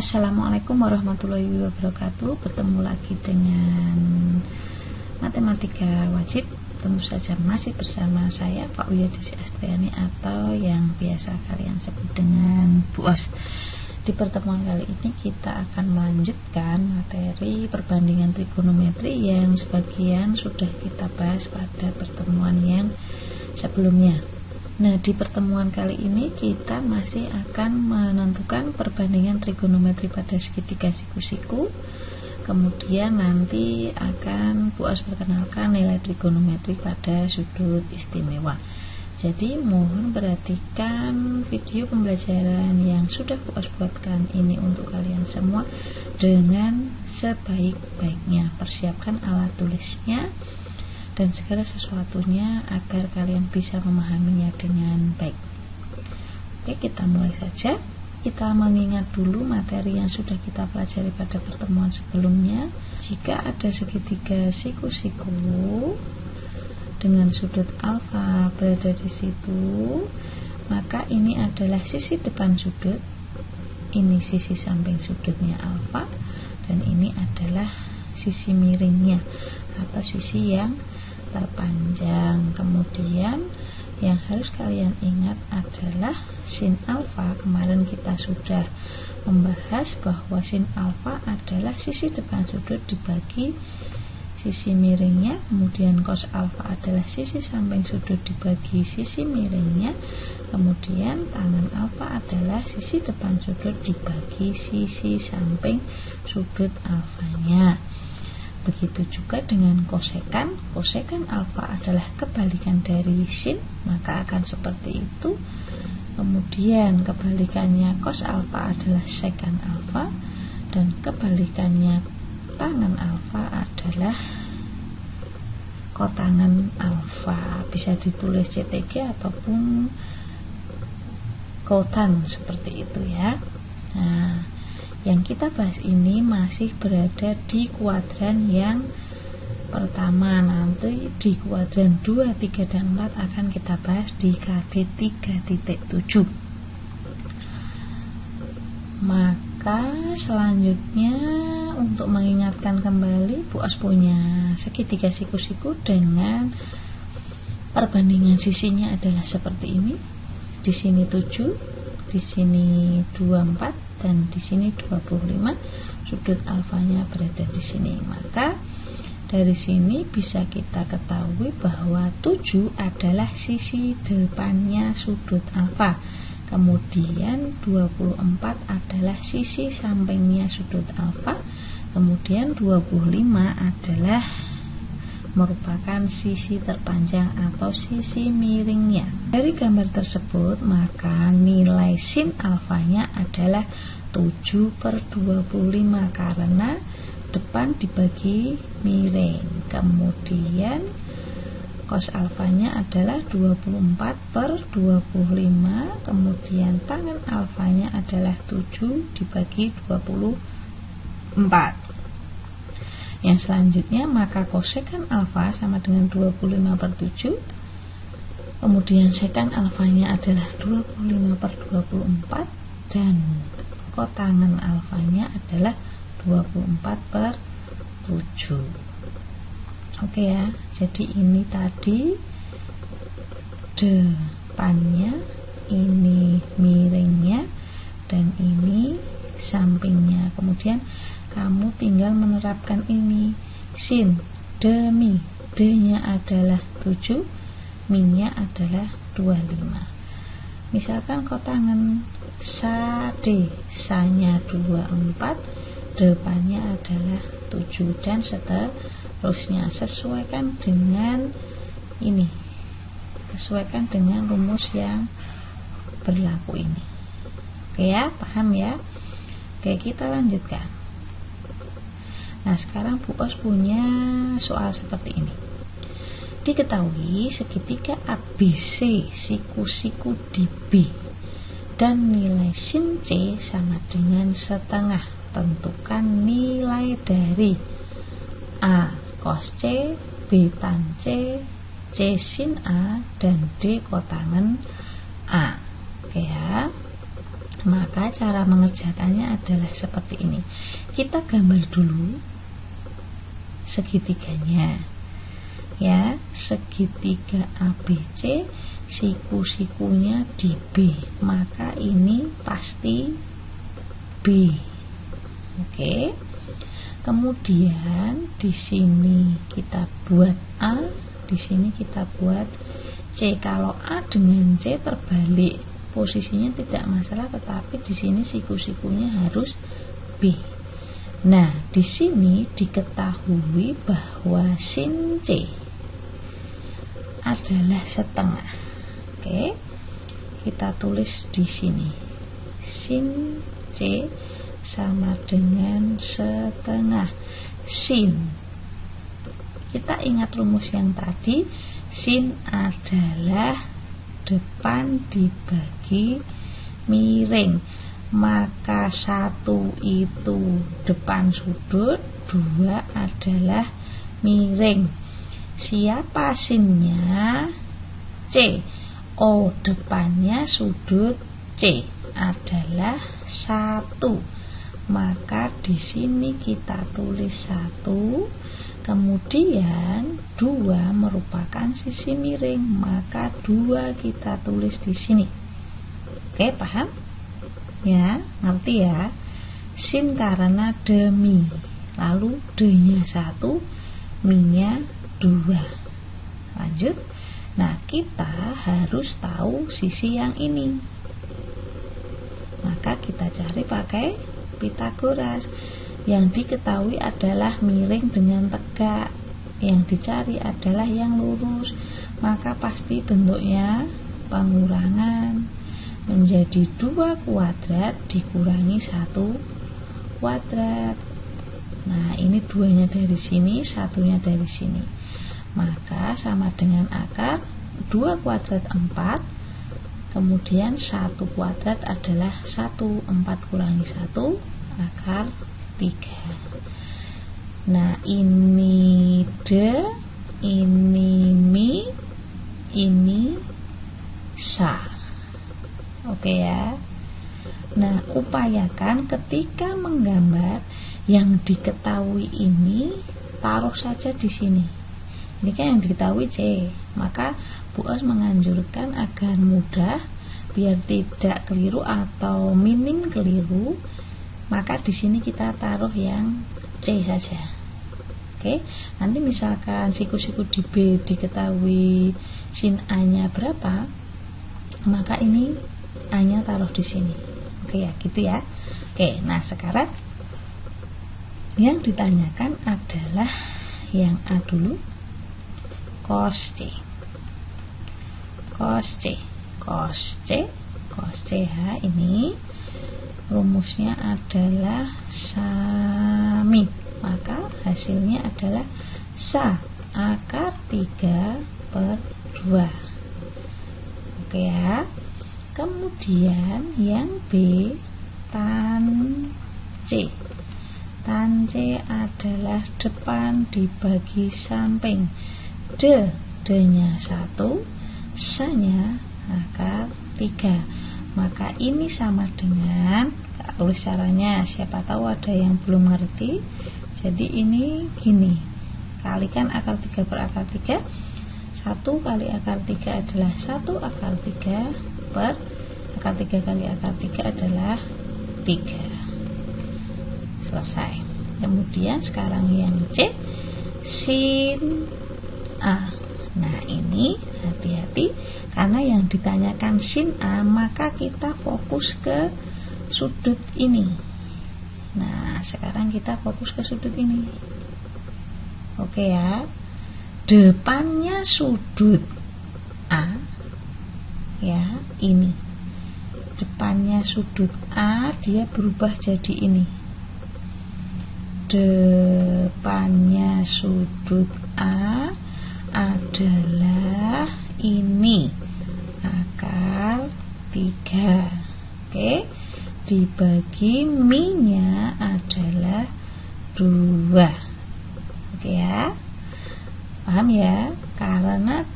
Assalamualaikum warahmatullahi wabarakatuh. Bertemu lagi dengan matematika wajib. Tentu saja masih bersama saya Pak Wiyadesi Astriani atau yang biasa kalian sebut dengan Bu Os. Di pertemuan kali ini kita akan melanjutkan materi perbandingan trigonometri yang sebagian sudah kita bahas pada pertemuan yang sebelumnya. Nah, di pertemuan kali ini kita masih akan menentukan perbandingan trigonometri pada segitiga siku-siku. Kemudian nanti akan Bu Os perkenalkan nilai trigonometri pada sudut istimewa. Jadi mohon perhatikan video pembelajaran yang sudah Bu Os buatkan ini untuk kalian semua dengan sebaik-baiknya. Persiapkan alat tulisnya dan segala sesuatunya agar kalian bisa memahaminya dengan baik. Oke, kita mulai saja. Kita mengingat dulu materi yang sudah kita pelajari pada pertemuan sebelumnya. Jika ada segitiga siku-siku dengan sudut alfa berada di situ, maka ini adalah sisi depan sudut, ini sisi samping sudutnya alfa, dan ini adalah sisi miringnya atau sisi yang terpanjang. Kemudian yang harus kalian ingat adalah sin alfa. Kemarin kita sudah membahas bahwa sin alfa adalah sisi depan sudut dibagi sisi miringnya, kemudian cos alfa adalah sisi samping sudut dibagi sisi miringnya, kemudian tangen alfa adalah sisi depan sudut dibagi sisi samping sudut alfanya. Begitu juga dengan kosekan. Kosekan alfa adalah kebalikan dari sin, maka akan seperti itu. Kemudian kebalikannya cos alfa adalah sekan alfa, dan kebalikannya tangen alfa adalah kotangen alfa. Bisa ditulis CTG ataupun kotan seperti itu ya. Nah, yang kita bahas ini masih berada di kuadran yang pertama. Nanti di kuadran 2, 3, dan 4 akan kita bahas di KD 3.7. Maka selanjutnya untuk mengingatkan kembali, Bu Os punya segitiga siku-siku dengan perbandingan sisinya adalah seperti ini. Di sini 7, di sini 24, dan di sini 25. Sudut alfanya berada di sini. Maka dari sini bisa kita ketahui bahwa 7 adalah sisi depannya sudut alfa. Kemudian 24 adalah sisi sampingnya sudut alfa. Kemudian 25 adalah merupakan sisi terpanjang atau sisi miringnya. Dari gambar tersebut, maka nilai sin alfanya adalah 7/25 karena depan dibagi miring. Kemudian cos alfanya adalah 24/25, kemudian tangen alfanya adalah 7 dibagi 24. Yang selanjutnya, maka kosekan alfa sama dengan 25/7, kemudian sekan alfanya adalah 25/24, dan kotangen alfanya adalah 24/7. Oke ya, jadi ini tadi depannya, ini miringnya, dan ini sampingnya. Kemudian kamu tinggal menerapkan ini. Sin demi D-nya adalah 7, min-nya adalah 25. Misalkan kotangen sa D, sa-nya 24, depannya adalah 7, dan seterusnya. Sesuaikan dengan ini, sesuaikan dengan rumus yang berlaku ini. Oke ya, paham ya? Oke, kita lanjutkan. Nah, sekarang Bu Os punya soal seperti ini. Diketahui segitiga ABC siku-siku di B dan nilai sin C sama dengan setengah. Tentukan nilai dari A cos C, B tan C, C sin A, dan D kotangen A. Oke ya. Maka cara mengerjakannya adalah seperti ini. Kita gambar dulu segitiganya, ya, segitiga ABC, siku-sikunya di B, maka ini pasti B. Oke. Kemudian di sini kita buat A, di sini kita buat C. Kalau A dengan C terbalik, posisinya tidak masalah, tetapi di sini siku-sikunya harus B. Nah, di sini diketahui bahwa sin C adalah setengah. Oke, kita tulis di sini sin C sama dengan setengah sin. Kita ingat rumus yang tadi, sin adalah depan dibagi miring, maka 1 itu depan sudut, 2 adalah miring. Siapa sinnya? C. Oh, depannya sudut C adalah 1, maka di sini kita tulis 1, kemudian 2 merupakan sisi miring, maka 2 kita tulis di sini. Oke, paham? Ya, ngerti ya? Sin karena demi, lalu D-nya 1, Mi-nya 2. Lanjut. Nah, kita harus tahu sisi yang ini, maka kita cari pakai Pitagoras. Yang diketahui adalah miring dengan tegak, yang dicari adalah yang lurus, maka pasti bentuknya pengurangan, menjadi 2 kuadrat dikurangi 1 kuadrat. Nah, ini 2-nya dari sini, 1-nya dari sini, maka sama dengan akar 2 kuadrat 4, kemudian 1 kuadrat adalah 1, 4 kurangi 1 akar 3. Nah, ini D, ini Mi, ini Sa. Oke ya. Nah, upayakan ketika menggambar yang diketahui ini taruh saja di sini. Ini kan yang diketahui C, maka Bu Os menganjurkan agar mudah, biar tidak keliru atau minim keliru, maka di sini kita taruh yang C saja. Oke, nanti misalkan siku-siku di B diketahui sin A-nya berapa, maka ini A-nya taruh di sini. Oke ya, gitu ya. Oke, nah sekarang yang ditanyakan adalah yang A dulu, cos C. Cos C, cos C, cos C ya, ini rumusnya adalah sami, maka hasilnya adalah sa akar 3/2. Oke ya. Kemudian yang B, tan C. Tan C adalah depan dibagi samping, D-nya 1, sa-nya akar 3. Maka ini sama dengan, tulis caranya, siapa tahu ada yang belum ngerti. Jadi ini gini, kalikan akar 3 per akar 3, 1 kali akar 3 adalah 1 akar 3 per akar 3 kali akar 3 adalah 3. Selesai. Kemudian sekarang yang C, sin A. Nah, ini hati-hati, karena yang ditanyakan sin A, maka kita fokus ke sudut ini. Nah, sekarang kita fokus ke sudut ini. Oke ya. Depannya sudut A, ya, ini. Depannya sudut A, dia berubah jadi ini. Depannya sudut A adalah ini, akar 3. Oke, dibagi Mi-nya adalah 2. Oke ya, paham ya? Karena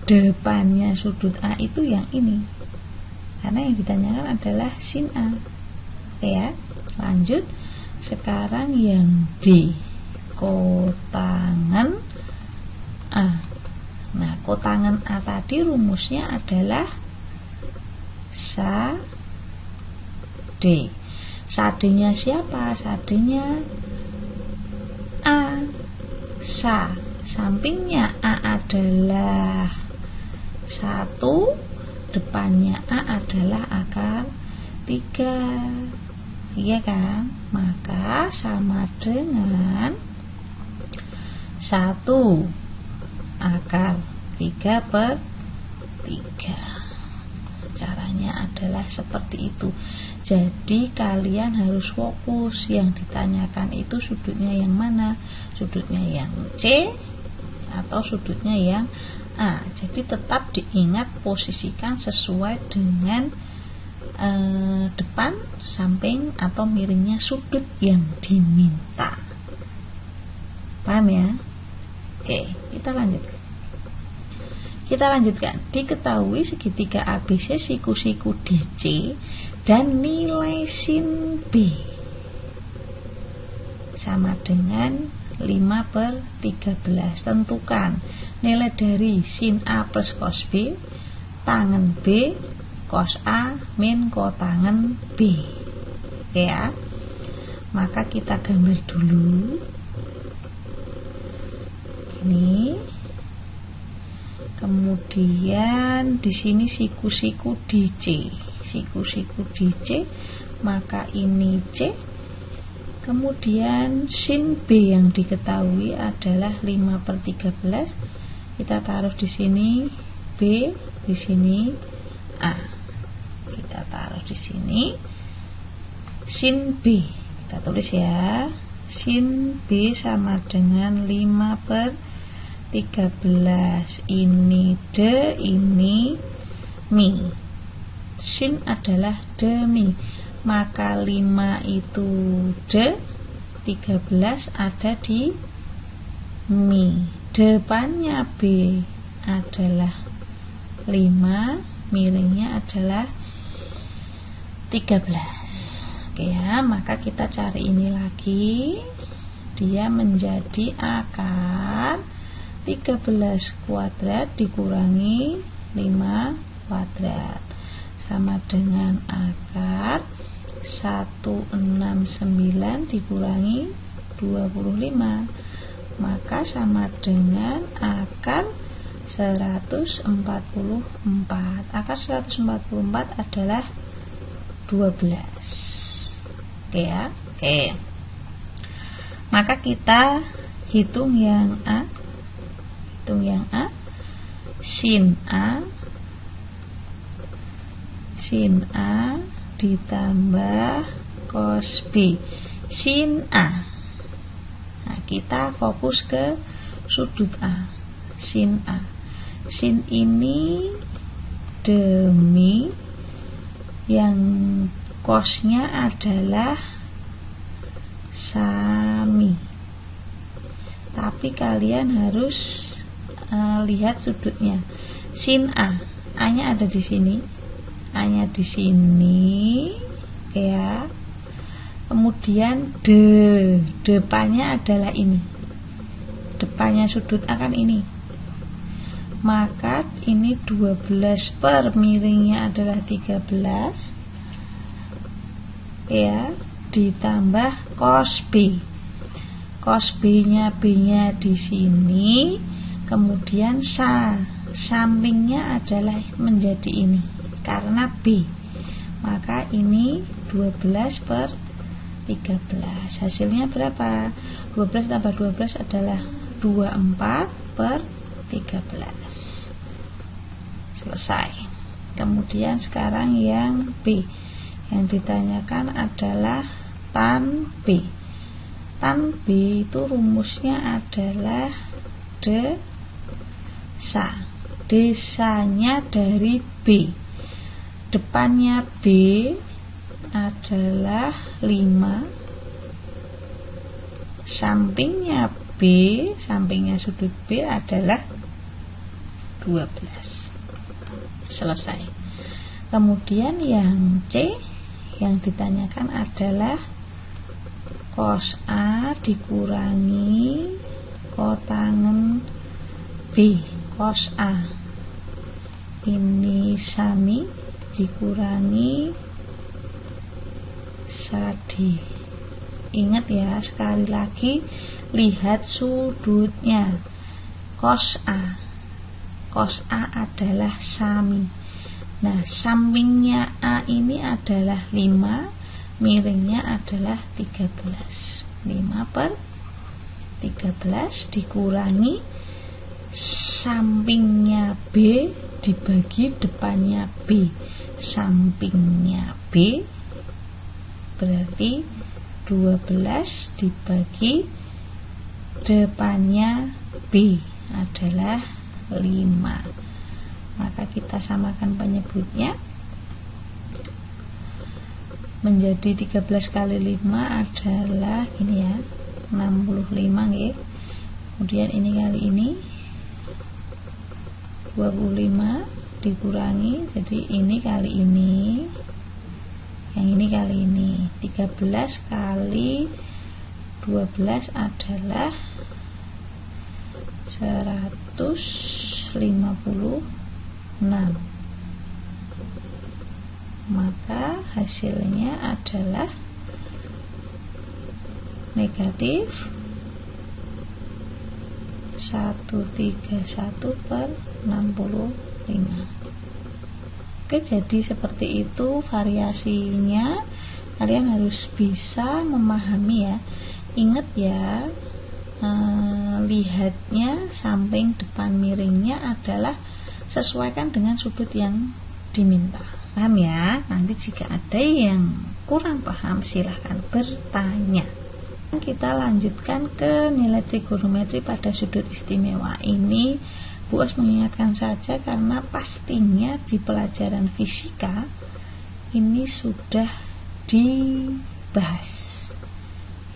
depannya sudut A itu yang ini, karena yang ditanyakan adalah sin A. Oke ya, lanjut. Sekarang yang D, kotangan A. Nah, kotangan A tadi rumusnya adalah sa D. Sadenya siapa? Sadenya A. Sa. Sampingnya A adalah 1, depannya A adalah akar 3. Iya kan? Maka sama dengan 1 akar 3/3. Caranya adalah seperti itu. Jadi kalian harus fokus, yang ditanyakan itu sudutnya yang mana, sudutnya yang C atau sudutnya yang A. Jadi tetap diingat, posisikan sesuai dengan depan, samping atau miringnya sudut yang diminta. Paham ya? Oke, kita lanjutkan. Diketahui segitiga ABC siku-siku DC dan nilai sin B sama dengan 5/13. Tentukan nilai dari sin A plus cos B, tangen B, cos A min kotangen B. Oke ya. Maka kita gambar dulu. Ini. Kemudian di sini siku-siku DC. Siku-siku DC, maka ini C. Kemudian sin B yang diketahui adalah 5/13. Kita taruh di sini B, di sini A. Kita taruh di sini sin B. Kita tulis ya. Sin B sama dengan 5/13. Ini D, ini mi. Sin adalah demi, maka 5 itu D, 13 ada di mi. Depannya B adalah 5, miringnya adalah 13. Oke ya, maka kita cari ini lagi. Dia menjadi akar 13 kuadrat dikurangi 5 kuadrat sama dengan akar 169 dikurangi 25, maka sama dengan akar 144. Akar 144 adalah 12. Oke ya. Oke. Maka kita hitung yang A. Sin A ditambah cos B. Sin A. Nah, kita fokus ke sudut A. Sin A. Sin ini demi, yang cosnya adalah sami. Tapi kalian harus lihat sudutnya. Sin A, A-nya ada di sini, A-nya di sini, ya. Kemudian depannya adalah ini. Depannya sudut A kan ini. Maka ini 12 per miringnya adalah 13. Ya, ditambah cos B. Cos B-nya di sini, kemudian sampingnya adalah menjadi ini karena B, maka ini 12 per 13. Hasilnya berapa? 12 tambah 12 adalah 24 per 13. Selesai. Kemudian sekarang yang B, yang ditanyakan adalah tan B. Tan B itu rumusnya adalah desa. Desanya dari B. Depannya B adalah 5. Sampingnya B, sampingnya sudut B adalah 12. Selesai. Kemudian yang C yang ditanyakan adalah cos A dikurangi kotangen B. Cos A ini sami dikurangi sade. Ingat ya, sekali lagi lihat sudutnya. Cos A adalah sami. Nah, sampingnya A ini adalah 5, miringnya adalah 13. 5/13 dikurangi sampingnya B dibagi depannya B. Sampingnya B berarti 12 dibagi depannya B adalah 5. Maka kita samakan penyebutnya menjadi 13 kali 5 adalah ini ya, 65 nggih. Kemudian ini kali ini 25 dikurangi, jadi ini kali ini, yang ini kali ini. 13 kali 12 adalah 156. Maka hasilnya adalah negatif 131/65. Oke, jadi seperti itu variasinya. Kalian harus bisa memahami ya. Ingat ya, lihatnya samping depan miringnya adalah sesuaikan dengan sudut yang diminta. Paham ya? Nanti jika ada yang kurang paham silahkan bertanya. Kita lanjutkan ke nilai trigonometri pada sudut istimewa. Ini Bu Os mengingatkan saja karena pastinya di pelajaran fisika ini sudah dibahas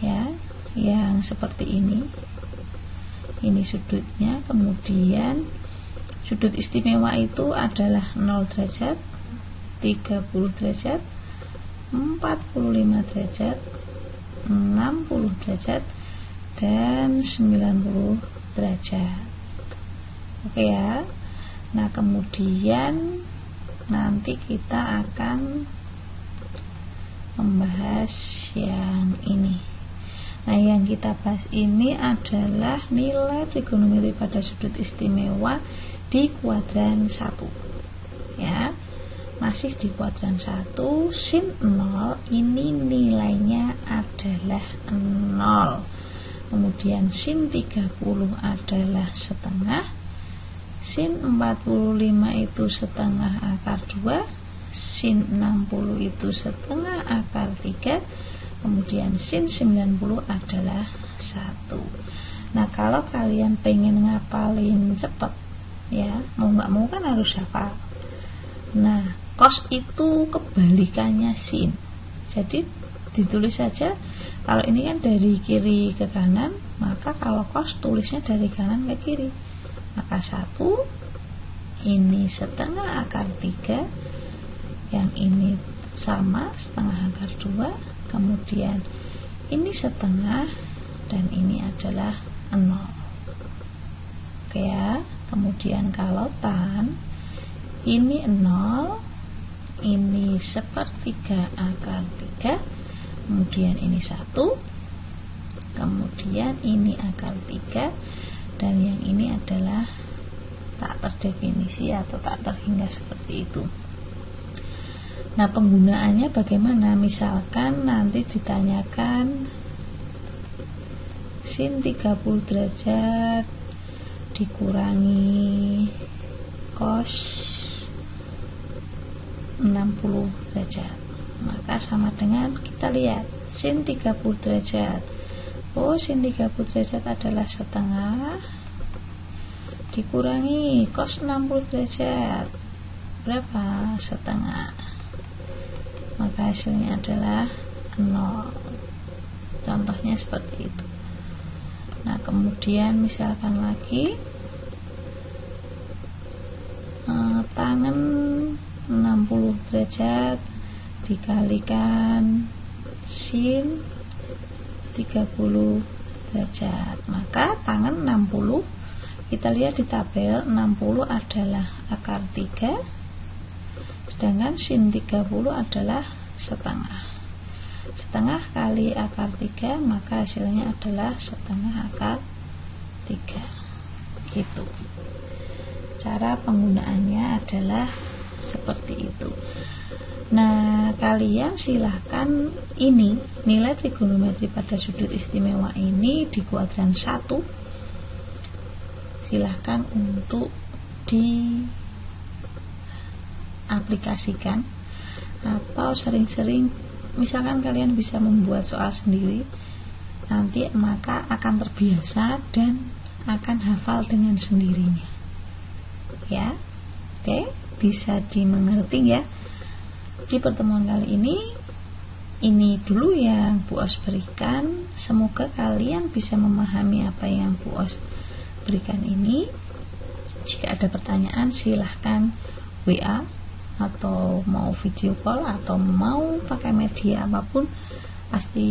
ya, yang seperti ini sudutnya. Kemudian sudut istimewa itu adalah 0 derajat, 30 derajat, 45 derajat, 60 derajat, dan 90 derajat. Oke ya. Nah, kemudian nanti kita akan membahas yang ini. Nah, yang kita bahas ini adalah nilai trigonometri pada sudut istimewa di kuadran 1 ya. Masih di kuadran 1, sin 0 ini nilainya adalah 0. Kemudian sin 30 adalah setengah, sin 45 itu setengah akar 2, sin 60 itu setengah akar 3, kemudian sin 90 adalah 1. Nah, kalau kalian pengen ngapalin cepet ya, mau nggak mau kan harus hafal. Nah, cos itu kebalikannya sin. Jadi ditulis saja, kalau ini kan dari kiri ke kanan, maka kalau cos tulisnya dari kanan ke kiri. Maka 1 ini setengah akar 3, yang ini sama setengah akar 2, kemudian ini setengah dan ini adalah 0. Oke ya. Kemudian kalau tan ini 0, ini sepertiga akar 3, kemudian ini 1, kemudian ini akar 3, dan yang ini adalah tak terdefinisi atau tak terhingga seperti itu. Nah, penggunaannya bagaimana? Misalkan nanti ditanyakan sin 30 derajat dikurangi cos 60 derajat, maka sama dengan kita lihat sin 30 derajat. Oh, sin 30 derajat adalah setengah dikurangi cos 60 derajat, berapa? Setengah. Maka hasilnya adalah 0. Contohnya seperti itu. Nah, kemudian misalkan lagi tangan 60 derajat dikalikan sin 30 derajat, maka tangan 60, kita lihat di tabel, 60 adalah akar 3, sedangkan sin 30 adalah setengah. Setengah kali akar 3, maka hasilnya adalah setengah akar 3. Gitu. Cara penggunaannya adalah seperti itu. Nah, kalian silahkan ini nilai trigonometri pada sudut istimewa ini di kuadran 1 silahkan untuk diaplikasikan, atau sering-sering misalkan kalian bisa membuat soal sendiri, nanti maka akan terbiasa dan akan hafal dengan sendirinya ya. Oke, bisa dimengerti ya. Di pertemuan kali ini dulu yang Bu Os berikan. Semoga kalian bisa memahami apa yang Bu Os berikan ini. Jika ada pertanyaan silahkan WA, atau mau video call, atau mau pakai media apapun, pasti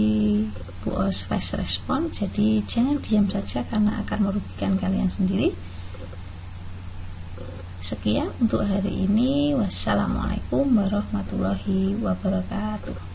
Bu Os fast respon. Jadi jangan diam saja karena akan merugikan kalian sendiri. Sekian untuk hari ini. Wassalamualaikum warahmatullahi wabarakatuh.